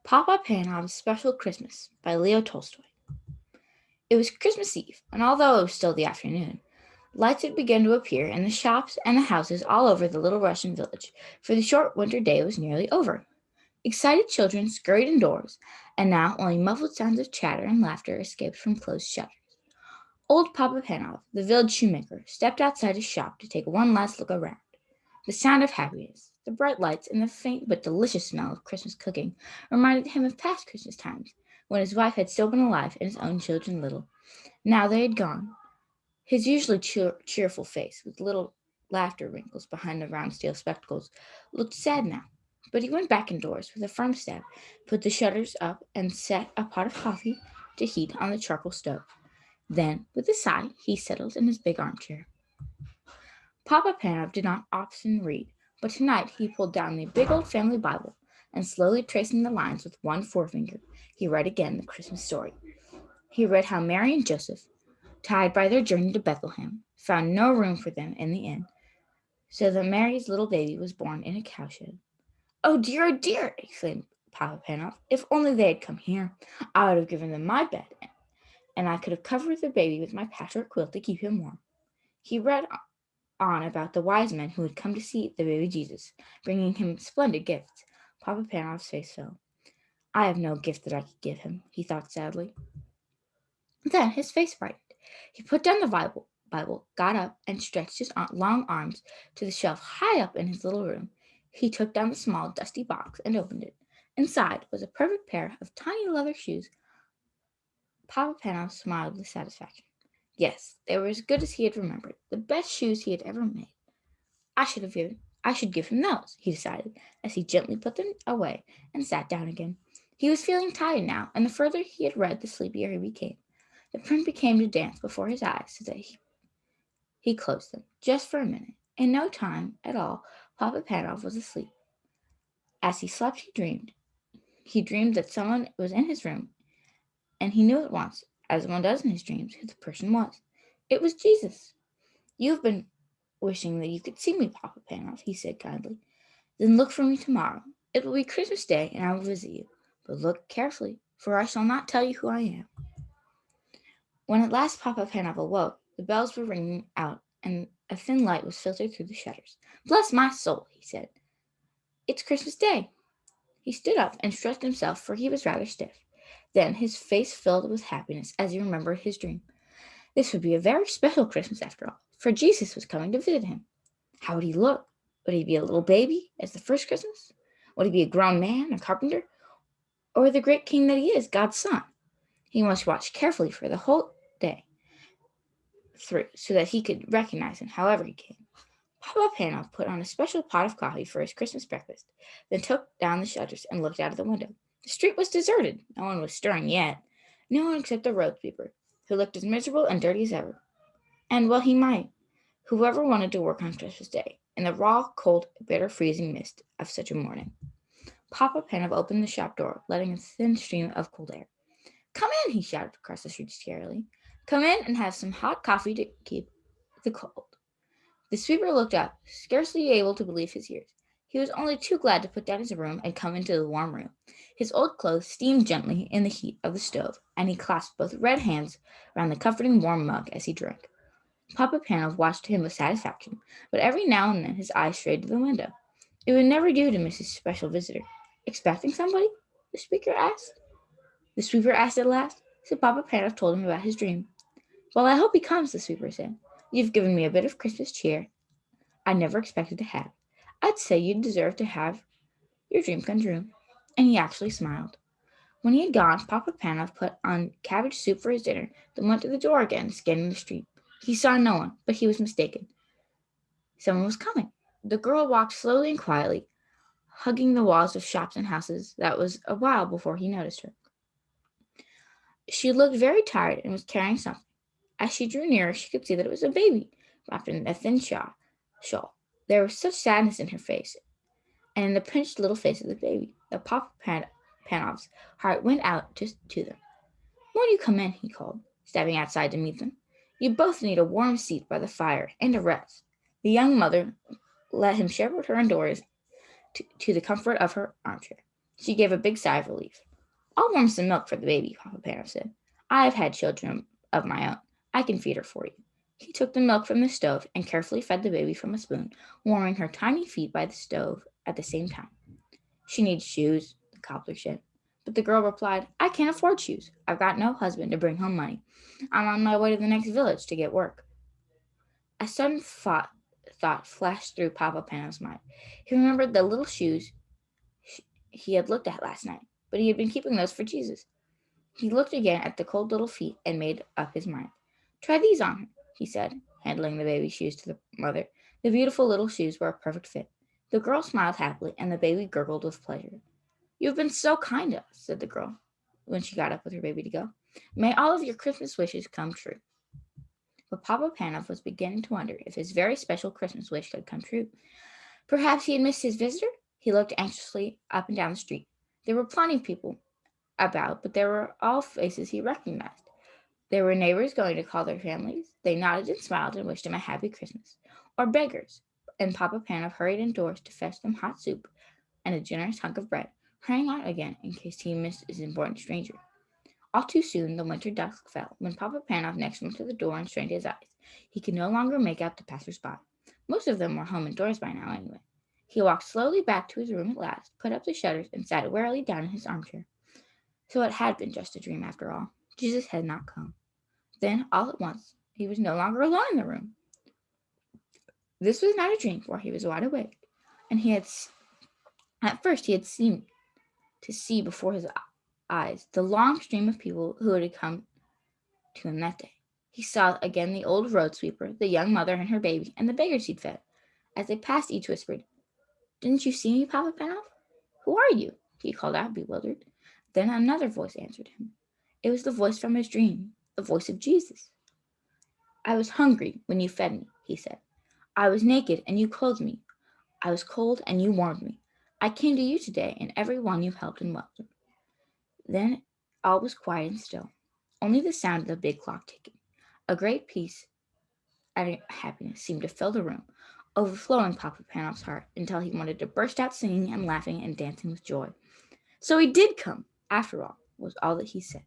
Papa Panov's Special Christmas by Leo Tolstoy. It was Christmas Eve, and although it was still the afternoon, lights had begun to appear in the shops and the houses all over the little Russian village, for the short winter day was nearly over. Excited children scurried indoors, and now only muffled sounds of chatter and laughter escaped from closed shutters. Old Papa Panov, the village shoemaker, stepped outside his shop to take one last look around. The sound of happiness, the bright lights, and the faint but delicious smell of Christmas cooking reminded him of past Christmas times, when his wife had still been alive and his own children little. Now they had gone. His usually cheerful face, with little laughter wrinkles behind the round steel spectacles, looked sad now. But he went back indoors with a firm step, put the shutters up, and set a pot of coffee to heat on the charcoal stove. Then, with a sigh, he settled in his big armchair. Papa Panov did not often read, but tonight he pulled down the big old family Bible, and slowly tracing the lines with one forefinger, he read again the Christmas story. He read how Mary and Joseph, tired by their journey to Bethlehem, found no room for them in the inn, so that Mary's little baby was born in a cowshed. Oh dear, exclaimed Papa Panov. If only they had come here, I would have given them my bed, and I could have covered the baby with my patchwork quilt to keep him warm. He read on about the wise men who had come to see the baby Jesus, bringing him splendid gifts. Papa Panov's face fell. I have no gift that I could give him, he thought sadly. Then his face brightened. He put down the Bible, got up, and stretched his long arms to the shelf high up in his little room. He took down the small, dusty box and opened it. Inside was a perfect pair of tiny leather shoes. Papa Panov smiled with satisfaction. Yes, they were as good as he had remembered, the best shoes he had ever made. I should give him those, he decided, as he gently put them away and sat down again. He was feeling tired now, and the further he had read, the sleepier he became. The print began to dance before his eyes, so that he closed them, just for a minute. In no time at all, Papa Panov was asleep. As he slept, he dreamed. He dreamed that someone was in his room, and he knew at once, as one does in his dreams, who the person was. It was Jesus. You've been wishing that you could see me, Papa Panov, he said kindly. Then look for me tomorrow. It will be Christmas Day, and I will visit you. But look carefully, for I shall not tell you who I am. When at last Papa Panov awoke, the bells were ringing out, and a thin light was filtered through the shutters. Bless my soul, he said. It's Christmas Day. He stood up and stretched himself, for he was rather stiff. Then his face filled with happiness as he remembered his dream. This would be a very special Christmas after all, for Jesus was coming to visit him. How would he look? Would he be a little baby, as the first Christmas? Would he be a grown man, a carpenter? Or the great king that he is, God's son? He must watch carefully for the whole day through, so that he could recognize him however he came. Papa Panov put on a special pot of coffee for his Christmas breakfast, then took down the shutters and looked out of the window. The street was deserted. No one was stirring yet. No one except the road sweeper, who looked as miserable and dirty as ever. And well he might. Whoever wanted to work on Christmas Day, in the raw, cold, bitter, freezing mist of such a morning. Papa Panov opened the shop door, letting a thin stream of cold air. Come in, he shouted across the street cheerily. Come in and have some hot coffee to keep the cold. The sweeper looked up, scarcely able to believe his ears. He was only too glad to put down his broom and come into the warm room. His old clothes steamed gently in the heat of the stove, and he clasped both red hands round the comforting warm mug as he drank. Papa Panov watched him with satisfaction, but every now and then his eyes strayed to the window. It would never do to miss his special visitor. Expecting somebody? The sweeper asked at last. So Papa Panov told him about his dream. Well, I hope he comes, the sweeper said. You've given me a bit of Christmas cheer I never expected to have. I'd say you deserve to have your dream come true. And he actually smiled. When he had gone, Papa Panov put on cabbage soup for his dinner, then went to the door again, scanning the street. He saw no one, but he was mistaken. Someone was coming. The girl walked slowly and quietly, hugging the walls of shops and houses. That was a while before he noticed her. She looked very tired and was carrying something. As she drew nearer, she could see that it was a baby, wrapped in a thin shawl. There was such sadness in her face, and in the pinched little face of the baby, that Papa Panov's heart went out to them. Won't you come in, he called, stepping outside to meet them. You both need a warm seat by the fire and a rest. The young mother let him shepherd her indoors to the comfort of her armchair. She gave a big sigh of relief. I'll warm some milk for the baby, Papa Panov said. I've had children of my own. I can feed her for you. He took the milk from the stove and carefully fed the baby from a spoon, warming her tiny feet by the stove at the same time. She needs shoes, the cobbler said. But the girl replied, I can't afford shoes. I've got no husband to bring home money. I'm on my way to the next village to get work. A sudden thought flashed through Papa Panov's mind. He remembered the little shoes he had looked at last night, but he had been keeping those for Jesus. He looked again at the cold little feet and made up his mind. Try these on her, he said, handing the baby's shoes to the mother. The beautiful little shoes were a perfect fit. The girl smiled happily, and the baby gurgled with pleasure. You've been so kind to us, said the girl, when she got up with her baby to go. May all of your Christmas wishes come true. But Papa Panov was beginning to wonder if his very special Christmas wish could come true. Perhaps he had missed his visitor? He looked anxiously up and down the street. There were plenty of people about, but they were all faces he recognized. There were neighbors going to call their families. They nodded and smiled and wished him a happy Christmas. Or beggars, and Papa Panov hurried indoors to fetch them hot soup and a generous hunk of bread, hurrying out again in case he missed his important stranger. All too soon the winter dusk fell. When Papa Panov next went to the door and strained his eyes, he could no longer make out the passers-by. Most of them were home indoors by now anyway. He walked slowly back to his room at last, put up the shutters, and sat wearily down in his armchair. So it had been just a dream after all. Jesus had not come. Then, all at once, he was no longer alone in the room. This was not a dream, for he was wide awake, and at first he had seemed to see before his eyes the long stream of people who had come to him that day. He saw again the old road sweeper, the young mother and her baby, and the beggars he'd fed. As they passed, each whispered, Didn't you see me, Papa Panov? Who are you? He called out, bewildered. Then another voice answered him. It was the voice from his dream, the voice of Jesus. I was hungry when you fed me, he said. I was naked and you clothed me. I was cold and you warmed me. I came to you today, and every one you helped and welcomed. Then all was quiet and still, only the sound of the big clock ticking. A great peace and happiness seemed to fill the room, overflowing Papa Panov's heart until he wanted to burst out singing and laughing and dancing with joy. So he did come, after all, was all that he said.